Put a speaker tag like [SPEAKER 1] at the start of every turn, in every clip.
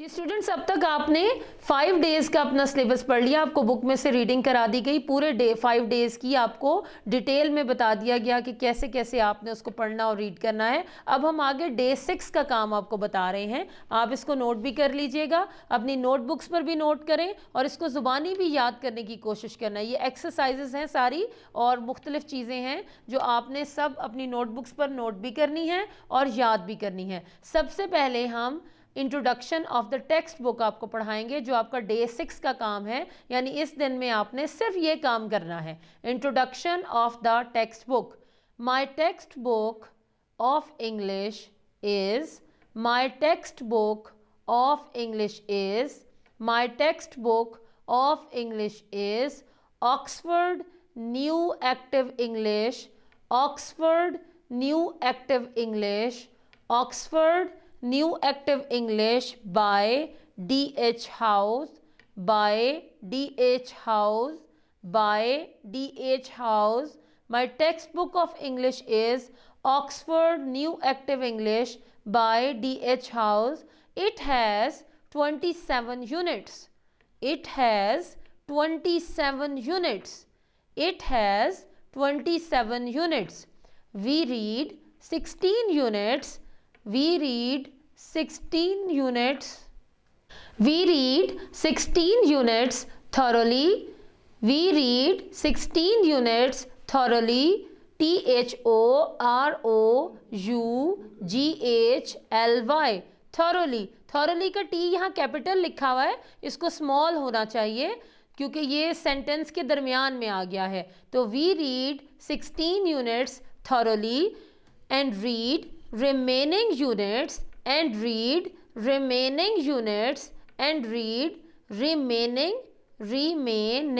[SPEAKER 1] जी students, अब तक आपने 5 डेज़ का अपना सिलेबस पढ़ लिया। आपको बुक में से रीडिंग करा दी गई। पूरे 5 डेज़ की आपको डिटेल में बता दिया गया कि कैसे कैसे आपने उसको पढ़ना और रीड करना है। अब हम आगे डे 6 का काम आपको बता रहे हैं। आप इसको नोट भी कर लीजिएगा, अपनी नोटबुक्स पर भी नोट करें और इसको ज़ुबानी भी याद करने की कोशिश करना है। ये एक्सरसाइजेस हैं सारी और मुख्तलिफ चीज़ें हैं जो आपने सब अपनी नोटबुक्स पर नोट भी करनी है और याद भी करनी है। सबसे पहले हम introduction of the text book आपको पढ़ाएंगे, जो आपका डे 6 का काम है। यानी इस दिन में आपने सिर्फ ये काम करना है, introduction of the text book. My text book of English is, my text book of English is, my text book of English is Oxford new active English, Oxford new active English, Oxford New Active English by D.H. House, by D.H. House, by D.H. House. My textbook of English is Oxford New Active English by D.H. House. It has 27 units. It has 27 units. It has 27 units. We read 16 units. We read 16 units. We read 16 units thoroughly. We read 16 units thoroughly. thoroughly. thoroughly. thoroughly का T यहाँ capital लिखा हुआ है, इसको small होना चाहिए क्योंकि ये सेंटेंस के दरमियान में आ गया है। तो we read 16 units thoroughly and read remaining units and read remaining units and read remaining remaining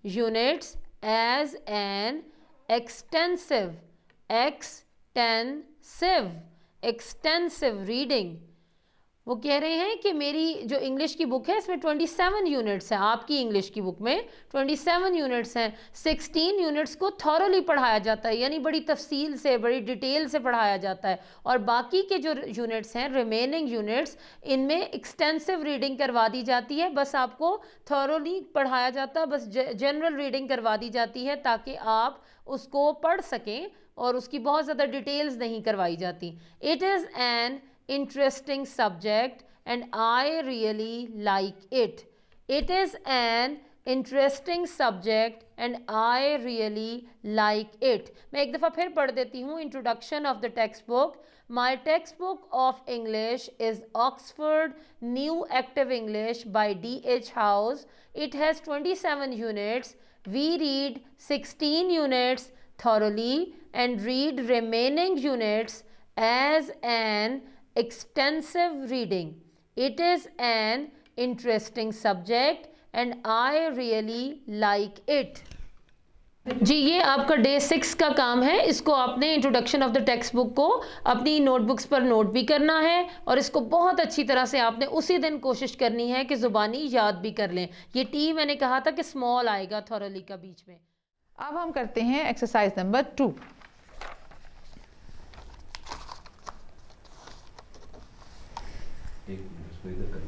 [SPEAKER 1] units as an extensive reading। वो कह रहे हैं कि मेरी जो इंग्लिश की बुक है इसमें 27 यूनिट्स हैं, आपकी इंग्लिश की बुक में 27 यूनिट्स हैं। 16 यूनिट्स को थॉरोली पढ़ाया जाता है, यानी बड़ी तफसील से, बड़ी डिटेल से पढ़ाया जाता है। और बाकी के जो यूनिट्स हैं, रिमेनिंग यूनिट्स, इनमें एक्सटेंसिव रीडिंग करवा दी जाती है। बस आपको थॉरोली पढ़ाया जाता है, बस जनरल रीडिंग करवा दी जाती है ताकि आप उसको पढ़ सकें और उसकी बहुत ज़्यादा डिटेल्स नहीं करवाई जाती। It is an interesting subject and I really like it. It is an interesting subject and I really like it. मैं एक दफ़ा फिर पढ़ देती हूँ। Introduction of the textbook. My textbook of English is Oxford New Active English by D.H. House. It has 27 units. We read 16 units thoroughly and read remaining units as an extensive reading. It is an interesting subject and I really like it. जी, ये आपका day 6 का काम है। इसको आपने introduction of the text book को अपनी notebooks पर नोट भी करना है और इसको बहुत अच्छी तरह से आपने उसी दिन कोशिश करनी है कि ज़ुबानी याद भी कर लें। ये टी मैंने कहा था कि स्मॉल आएगा थॉरोली का बीच में।
[SPEAKER 2] अब हम करते हैं एक्सरसाइज नंबर 2।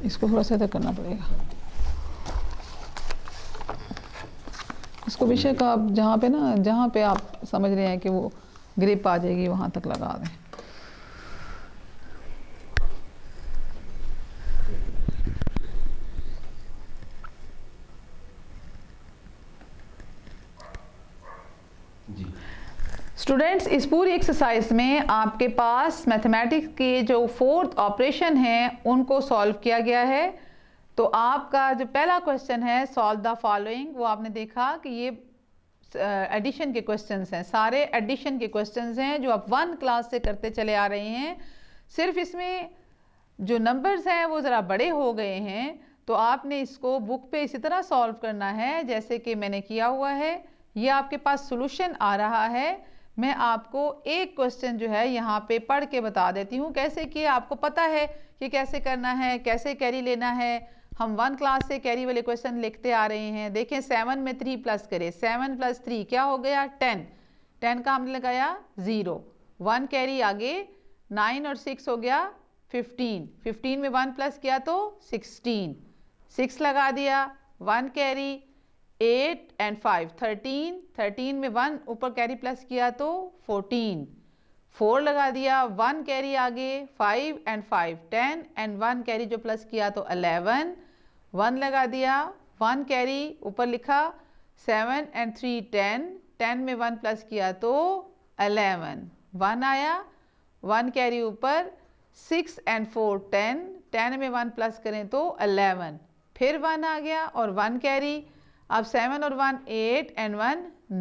[SPEAKER 2] इसको थोड़ा सा इधर करना पड़ेगा। इसको विषय का आप जहाँ पे आप समझ रहे हैं कि वो ग्रिप आ जाएगी वहाँ तक लगा दें। स्टूडेंट्स, इस पूरी एक्सरसाइज में आपके पास मैथमेटिक्स के जो 4th ऑपरेशन हैं उनको सॉल्व किया गया है। तो आपका जो पहला क्वेश्चन है, सॉल्व द फॉलोइंग, वो आपने देखा कि ये एडिशन के क्वेश्चंस हैं, सारे एडिशन के क्वेश्चंस हैं जो आप 1 क्लास से करते चले आ रहे हैं। सिर्फ इसमें जो नंबर्स हैं वो ज़रा बड़े हो गए हैं, तो आपने इसको बुक पे इसी तरह सॉल्व करना है जैसे कि मैंने किया हुआ है। ये आपके पास सोल्यूशन आ रहा है। मैं आपको एक क्वेश्चन जो है यहाँ पे पढ़ के बता देती हूँ कैसे किया। आपको पता है कि कैसे करना है, कैसे कैरी लेना है। हम 1 क्लास से कैरी वाले क्वेश्चन लिखते आ रहे हैं। देखें 7 में 3 प्लस करें, 7 + 3 क्या हो गया 10। 10 का हमने लगाया 0, 1 कैरी आगे, 9 और 6 हो गया 15, 15 में 1 प्लस किया तो 16, 6 लगा दिया, 1 कैरी, 8 एंड 5 13, 13 में 1 ऊपर कैरी प्लस किया तो 14, 4 लगा दिया, 1 कैरी आगे, 5 एंड 5 10 एंड 1 कैरी जो प्लस किया तो 11, 1 लगा दिया, 1 कैरी ऊपर लिखा, 7 एंड 3 10, 10 में 1 प्लस किया तो 11, 1 आया, 1 कैरी ऊपर, 6 एंड 4 10, 10 में 1 प्लस करें तो 11, फिर 1 आ गया और 1 कैरी, अब 7 और 1 8 एंड 1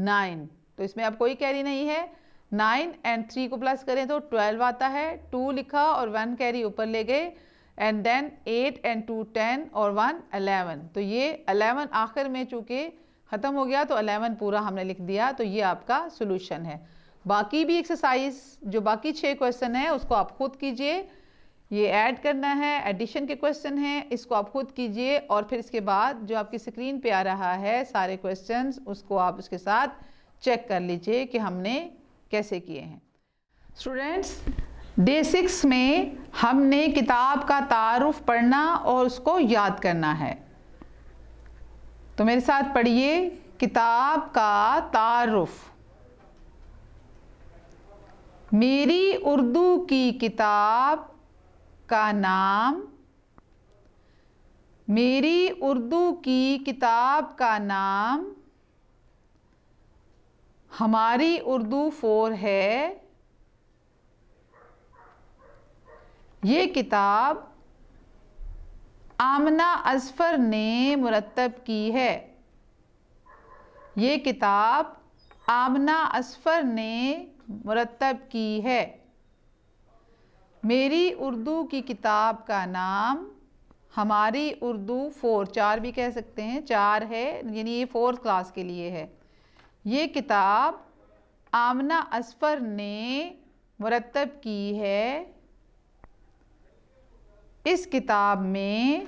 [SPEAKER 2] 9, तो इसमें अब कोई कैरी नहीं है, 9 एंड 3 को प्लस करें तो 12 आता है, 2 लिखा और 1 कैरी ऊपर ले गए, एंड देन 8 एंड 2 10 और 1 11, तो ये 11 आखिर में चूँकि ख़त्म हो गया तो 11 पूरा हमने लिख दिया, तो ये आपका सोल्यूशन है। बाकी भी एक्सरसाइज जो बाकी 6 क्वेश्चन है उसको आप खुद कीजिए, ये ऐड करना है, एडिशन के क्वेश्चन हैं, इसको आप खुद कीजिए और फिर इसके बाद जो आपकी स्क्रीन पे आ रहा है सारे क्वेश्चंस उसको आप उसके साथ चेक कर लीजिए कि हमने कैसे किए हैं। स्टूडेंट्स, डे 6 में हमने किताब का तारुफ पढ़ना और उसको याद करना है, तो मेरे साथ पढ़िए किताब का तारुफ। मेरी उर्दू की किताब का नाम, मेरी उर्दू की किताब का नाम हमारी उर्दू 4 है। ये किताब आमना अज़फ़र ने मुरत्तब की है। ये किताब आमना अज़फ़र ने मुरत्तब की है। मेरी उर्दू की किताब का नाम हमारी उर्दू 4, 4 भी कह सकते हैं, 4 है, यानी ये 4th क्लास के लिए है। ये किताब आमना अज़फ़र ने मुरत्तब की है। इस किताब में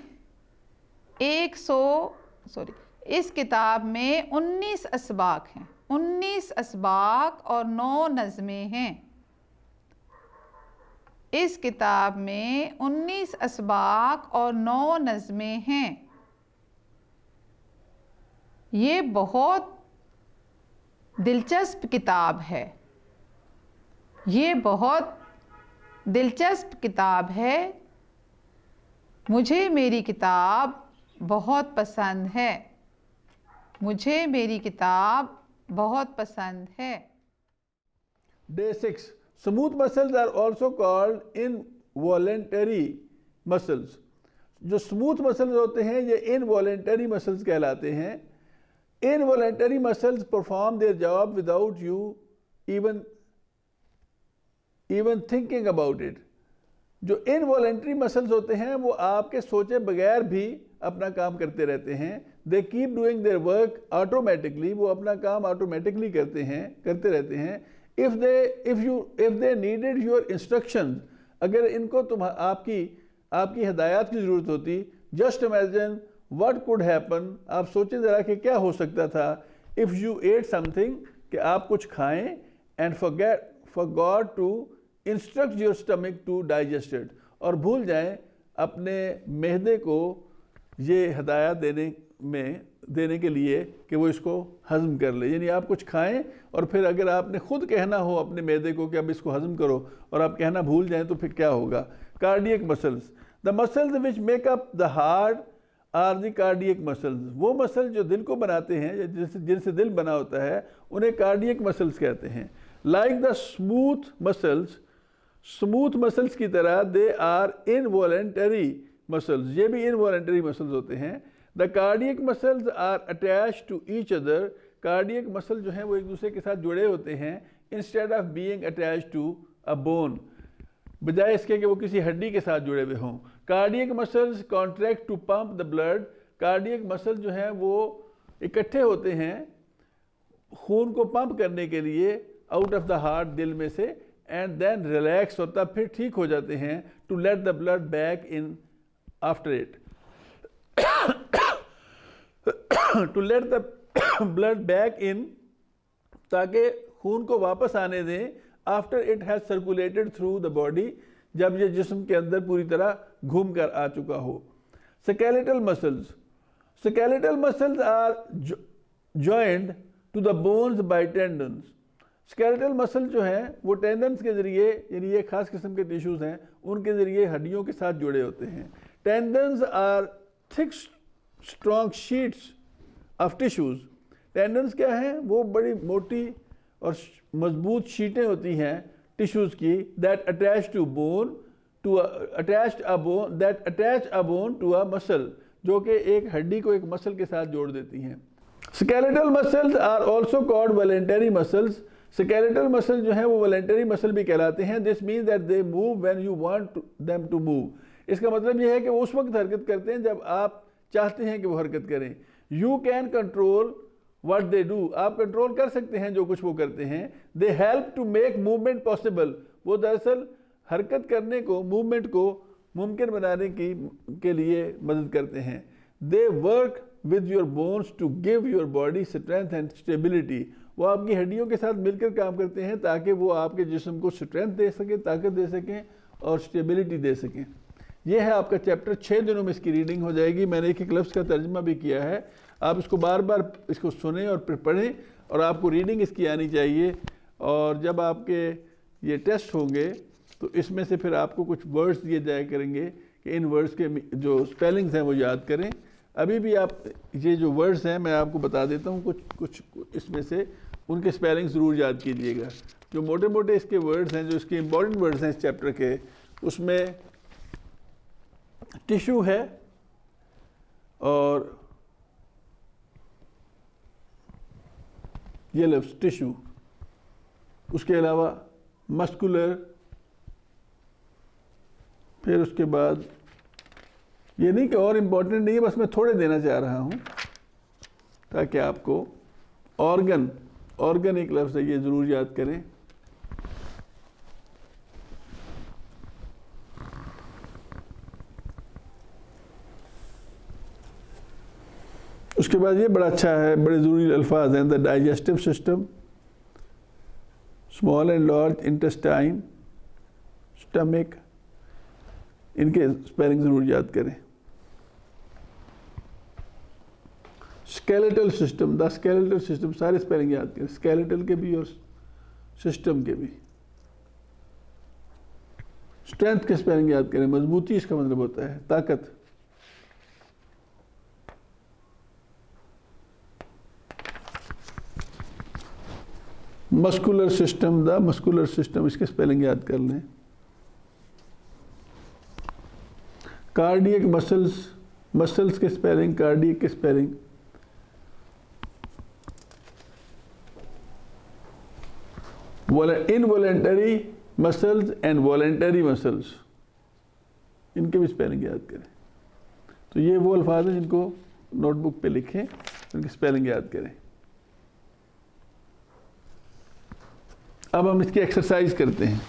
[SPEAKER 2] इस किताब में 19 असबाक हैं, 19 असबाक और 9 नज़में हैं। इस किताब में 19 असबाक और 9 नज़में हैं। ये बहुत दिलचस्प किताब है। ये बहुत दिलचस्प किताब है। मुझे मेरी किताब बहुत पसंद है। मुझे मेरी किताब बहुत पसंद है।
[SPEAKER 3] Day 6. Smooth muscles are also called involuntary muscles. जो स्मूथ मसल्स होते हैं ये इनवॉलेंटरी मसल्स कहलाते हैं। Involuntary muscles perform their job without you even thinking about it. जो इनवॉलेंटरी मसल्स होते हैं वो आपके सोचे बगैर भी अपना काम करते रहते हैं। They keep doing their work automatically, वो अपना काम ऑटोमेटिकली करते रहते हैं। If they needed your instruction, अगर इनको आपकी हिदायत की ज़रूरत होती, just imagine what could happen, आप सोचें ज़रा कि क्या हो सकता था। इफ़ यू एट समथिंग, कि आप कुछ खाएं, and forgot to instruct your stomach to digest it, और भूल जाएं अपने महदे को ये हिदायत देने के लिए कि वो इसको हज़म कर ले। यानी आप कुछ खाएं और फिर अगर आपने खुद कहना हो अपने मैदे को कि अब इसको हज़म करो और आप कहना भूल जाएं तो फिर क्या होगा। Cardiac muscles, the muscles which make up the heart are the cardiac muscles. वो मसल जो दिल को बनाते हैं, जिनसे दिल बना होता है, उन्हें कार्डियक मसल्स कहते हैं। लाइक द स्मूथ मसल्स की तरह दे आर इनवॉलेंटरी मसल्स, ये भी इनवॉलेंटरी मसल्स होते हैं। The cardiac muscles are attach to each other. Cardiac muscle जो हैं वो एक दूसरे के साथ जुड़े होते हैं। Instead of being attach to a bone, बजाय इसके कि वो किसी हड्डी के साथ जुड़े हुए हों। Cardiac muscles contract to pump the blood. Cardiac muscle जो हैं वो इकट्ठे होते हैं खून को पंप करने के लिए आउट ऑफ द हार्ट, दिल में से, एंड देन रिलैक्स होता, फिर ठीक हो जाते हैं। To let the blood back in after it, to let the blood back in, ताकि खून को वापस आने दें after it has circulated through the body, जब ये जिस्म के अंदर पूरी तरह घूम कर आ चुका हो। Skeletal muscles are joined to the bones by tendons. Skeletal muscle जो हैं वो टेंडन्स के ज़रिए, यानी ये खास किस्म के टिश्यूज़ हैं, उनके ज़रिए हड्डियों के साथ जुड़े होते हैं। Tendons are thick strong sheets of tissues. Tendons क्या हैं? वो बड़ी मोटी और मजबूत शीटें होती हैं टिश्यूज़ की, that attach a bone to a muscle, जो कि एक हड्डी को एक मसल के साथ जोड़ देती हैं। Skeletal muscles are also called voluntary muscles. Skeletal muscle जो हैं वो वॉलेंटरी मसल भी कहलाते हैं। This means that they move when you want them to move. इसका मतलब ये है कि वो उस वक्त हरकत करते हैं जब आप चाहते हैं कि वो हरकत करें। You can control what they do, आप कंट्रोल कर सकते हैं जो कुछ वो करते हैं। They help to make movement possible, वो दरअसल हरकत करने को, मूवमेंट को मुमकिन बनाने के लिए मदद करते हैं। They work with your bones to give your body strength and stability, वो आपकी हड्डियों के साथ मिलकर काम करते हैं ताकि वो आपके जिस्म को स्ट्रेंथ दे सकें, ताकत दे सकें और स्टेबिलिटी दे सकें। ये है आपका चैप्टर। 6 दिनों में इसकी रीडिंग हो जाएगी। मैंने एक लफ्ज़ का तर्जमा भी किया है, आप इसको बार बार इसको सुनें और फिर पढ़ें, और आपको रीडिंग इसकी आनी चाहिए। और जब आपके ये टेस्ट होंगे तो इसमें से फिर आपको कुछ वर्ड्स दिए जाया करेंगे कि इन वर्ड्स के जो स्पेलिंग्स हैं वो याद करें। अभी भी आप ये जो वर्ड्स हैं मैं आपको बता देता हूँ, कुछ इसमें से उनके स्पेलिंग ज़रूर याद कीजिएगा। जो मोटे मोटे इसके वर्ड्स हैं, जो इसके इम्पॉर्टेंट वर्ड्स हैं इस चैप्टर के, उसमें टिश्यू है और ये लफ्ज़ टिश्यू, उसके अलावा मस्कुलर, फिर उसके बाद ये नहीं कि और इम्पोर्टेंट नहीं है, बस मैं थोड़े देना चाह रहा हूँ ताकि आपको ऑर्गन एक लफ्ज़ है, ये ज़रूर याद करें। उसके बाद ये बड़ा अच्छा है, बड़े ज़रूरी अल्फाज हैं। The digestive system, small and large intestine, stomach, इनके स्पेलिंग ज़रूर याद करें। Skeletal system, the skeletal system, सारे स्पेलिंग याद करें, स्केलेटल के भी और सिस्टम के भी। स्ट्रेंथ के स्पेलिंग याद करें, मजबूती इसका मतलब होता है ताकत। Muscular system, the muscular system, इसके स्पेलिंग याद कर लें। कार्डियक मसल्स, मसल्स के स्पेलिंग, कार्डियक के spelling. Involuntary muscles and voluntary muscles, इनके भी स्पेलिंग याद करें। तो ये वो अल्फाज हैं जिनको नोटबुक पे लिखें, उनकी स्पेलिंग याद करें। अब हम इसकी एक्सरसाइज करते हैं।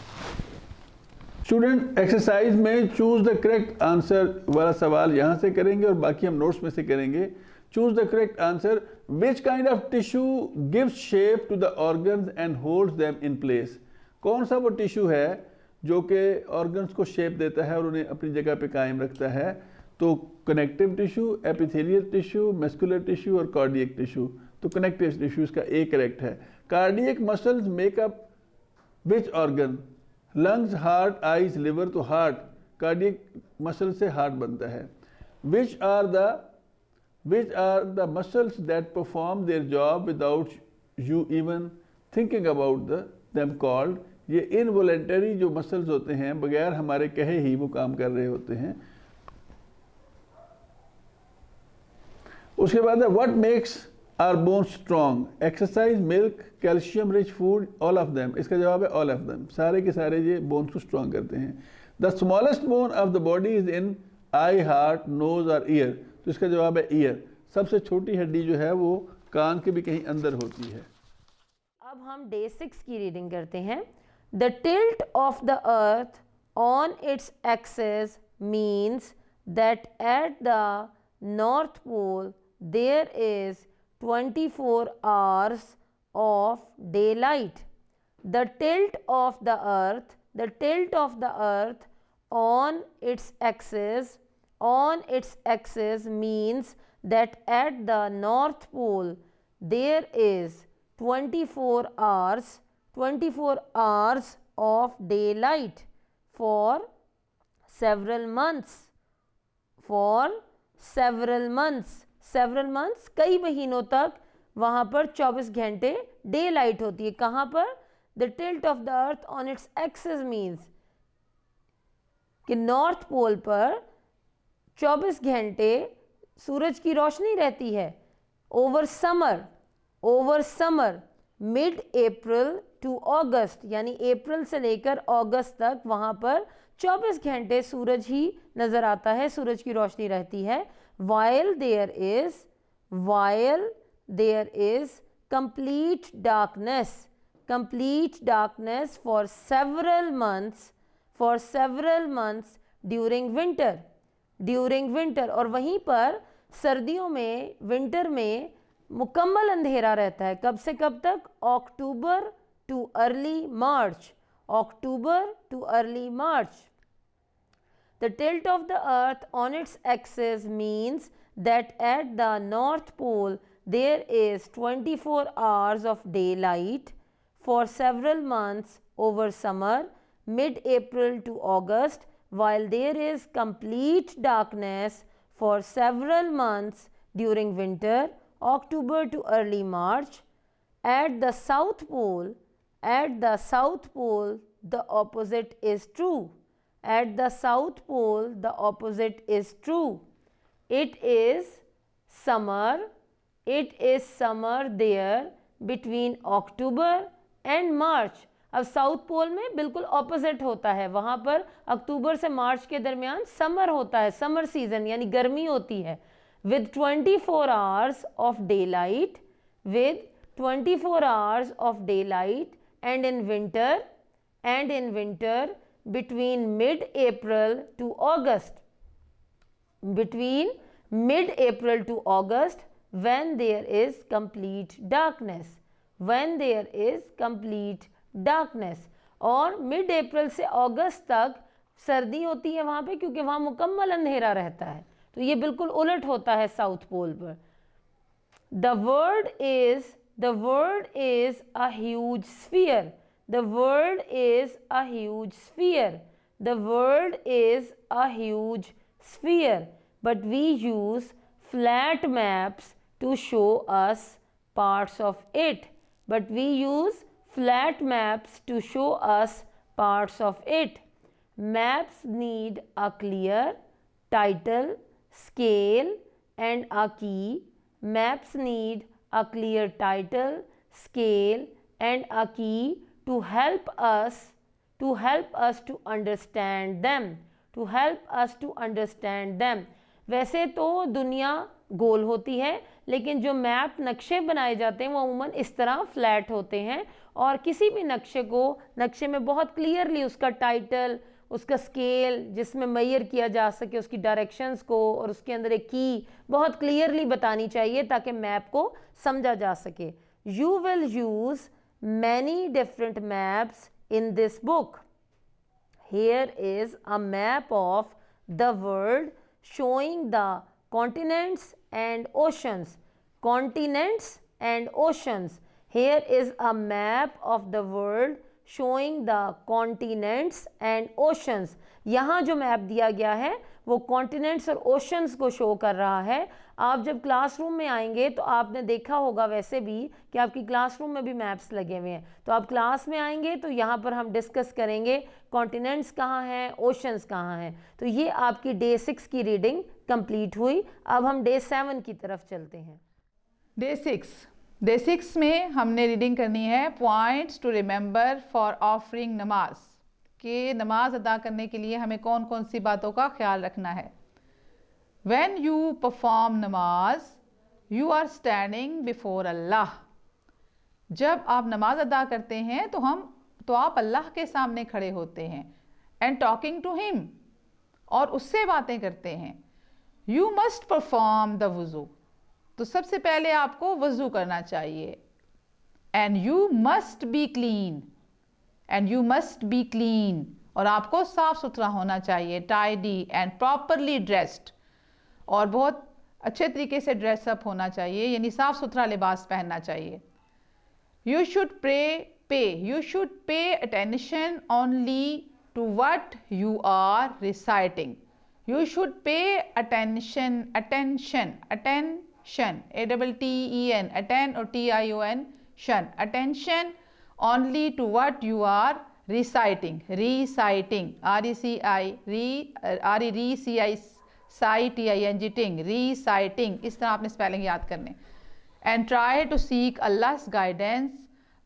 [SPEAKER 3] स्टूडेंट, एक्सरसाइज में चूज द करेक्ट आंसर वाला सवाल यहाँ से करेंगे और बाकी हम नोट्स में से करेंगे। Choose the correct answer. Which kind of tissue gives shape to the organs and holds them in place. कौन सा वो टिश्यू है जो कि ऑर्गन्स को शेप देता है और उन्हें अपनी जगह पे कायम रखता है? तो connective tissue, epithelial tissue, muscular tissue और कार्डियक टिश्यू। तो कनेक्टिव टिश्यू इसका ए करेक्ट है। Cardiac muscles make up which organ? Lungs, heart, eyes, liver. तो हार्ट, कार्डियक मसल से हार्ट बनता है। Which are the muscles that perform their job without you even thinking about them called? ये involuntary जो muscles होते हैं, बगैर हमारे कहे ही वो काम कर रहे होते हैं। उसके बाद है what makes are bones strong? Exercise, milk, calcium rich food, all of them. इसका जवाब है ऑल ऑफ देम। सारे के सारे ये बोन्स को स्ट्रॉन्ग करते हैं। The smallest bone of the body is in eye, heart, nose और ईयर। तो इसका जवाब है ईयर। सबसे छोटी हड्डी जो है वो कान के भी कहीं अंदर होती है।
[SPEAKER 1] अब हम डे 6 की रीडिंग करते हैं। The tilt of the earth on its axis means that at the north pole there is 24 hours of daylight. The tilt of the earth on its axis means that at the North Pole there is 24 hours of daylight for several months, कई महीनों तक वहाँ पर 24 घंटे day light होती है. कहाँ पर? The tilt of the earth on its axis means कि नॉर्थ पोल पर 24 घंटे सूरज की रोशनी रहती है. Over summer mid April to August, यानी अप्रैल से लेकर अगस्त तक वहाँ पर 24 घंटे सूरज ही नज़र आता है, सूरज की रोशनी रहती है. while there is complete darkness for several months during winter. और वहीं पर सर्दियों में, विंटर में मुकम्मल अंधेरा रहता है. कब से कब तक? October to early March. The tilt of the earth on its axis means that at the North Pole there is 24 hours of daylight for several months over summer, mid-April to August, while there is complete darkness for several months during winter, October to early March. At the South Pole, the opposite is true. At the South Pole, the opposite is true. It is summer there between October and March. अब south pole में बिल्कुल opposite होता है, वहाँ पर अक्टूबर से मार्च के दरमियान समर होता है, समर सीजन यानी गर्मी होती है. With 24 hours of daylight, and in winter between mid-April to August, when there is complete darkness. और मिड अप्रैल से अगस्त तक सर्दी होती है वहाँ पे, क्योंकि वहाँ मुकम्मल अंधेरा रहता है. तो ये बिल्कुल उलट होता है साउथ पोल पर. The world is a huge sphere. The world is a huge sphere, but we use flat maps to show us parts of it. Maps need a clear title, scale and a key. To help us to understand them. वैसे तो दुनिया गोल होती है, लेकिन जो map नक्शे बनाए जाते हैं वो अमूमन इस तरह फ्लैट होते हैं, और किसी भी नक्शे में बहुत क्लियरली उसका टाइटल, उसका स्केल जिसमें मेजर किया जा सके, उसकी डायरेक्शंस को, और उसके अंदर एक की बहुत क्लियरली बतानी चाहिए ताकि मैप को समझा जा सके. You will use many different maps in this book. Here is a map of the world showing the continents and oceans. Here is a map of the world showing the continents and oceans. यहाँ जो map दिया गया है वो continents और oceans को show कर रहा है. आप जब क्लासरूम में आएंगे तो आपने देखा होगा वैसे भी कि आपकी क्लासरूम में भी मैप्स लगे हुए हैं. तो आप क्लास में आएंगे तो यहाँ पर हम डिस्कस करेंगे कॉन्टिनेंट्स कहाँ हैं, ओशंस कहाँ हैं. तो ये आपकी डे 6 की रीडिंग कंप्लीट हुई. अब हम डे 7 की तरफ चलते हैं.
[SPEAKER 2] डे 6 में हमने रीडिंग करनी है points to remember for offering नमाज, कि नमाज अदा करने के लिए हमें कौन कौन सी बातों का ख्याल रखना है. When you perform नमाज you are standing before Allah. जब आप नमाज अदा करते हैं तो आप अल्लाह के सामने खड़े होते हैं. and talking to him, और उससे बातें करते हैं. You must perform the वुज़ू, तो सबसे पहले आपको वज़ू करना चाहिए. And you must be clean, and you must be clean, और आपको साफ सुथरा होना चाहिए, टाइडी एंड प्रॉपरली ड्रेस्ड, और बहुत अच्छे तरीके से ड्रेसअप होना चाहिए, यानी साफ सुथरा लिबास पहनना चाहिए। You should you should pay attention only to what you are reciting. You should pay attention, attention, A-T-T-E-N, atten or T-I-O-N, attention only to what you are reciting, reciting, R-E-C-I-T-I-N-G, reciting, इस तरह आपने spelling याद करने। And try to seek Allah's guidance,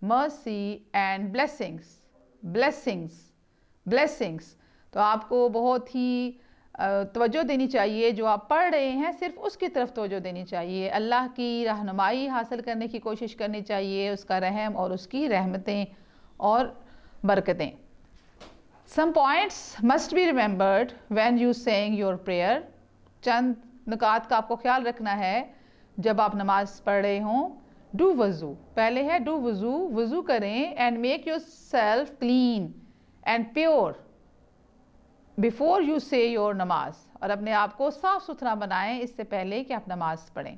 [SPEAKER 2] mercy and blessings. तो आपको बहुत ही तवज्जो देनी चाहिए, जो आप पढ़ रहे हैं सिर्फ उसकी तरफ तवज्जो देनी चाहिए, अल्लाह की रहनुमाई हासिल करने की कोशिश करनी चाहिए, उसका रहम और उसकी रहमतें और बरकतें। Some points must be remembered when you saying your prayer. चंद नुकात का आपको ख्याल रखना है जब आप नमाज पढ़ रहे हों। डू वज़ू, पहले है डू वज़ू, वज़ू करें, and make your self clean and pure before you से योर नमाज, और अपने आप को साफ सुथरा बनाएं इससे पहले कि आप नमाज पढ़ें।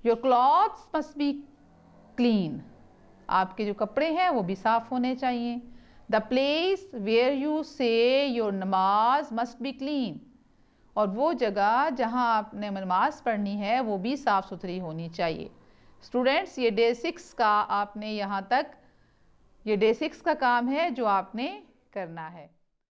[SPEAKER 2] Your clothes must be clean, आपके जो कपड़े हैं वो भी साफ होने चाहिए। द प्लेस वेयर यू से योर नमाज मस्ट बी क्लीन, और वो जगह जहाँ आपने नमाज पढ़नी है वो भी साफ़ सुथरी होनी चाहिए। स्टूडेंट्स, ये डे 6 का आपने यहाँ तक, ये डे 6 का काम है जो आपने करना है।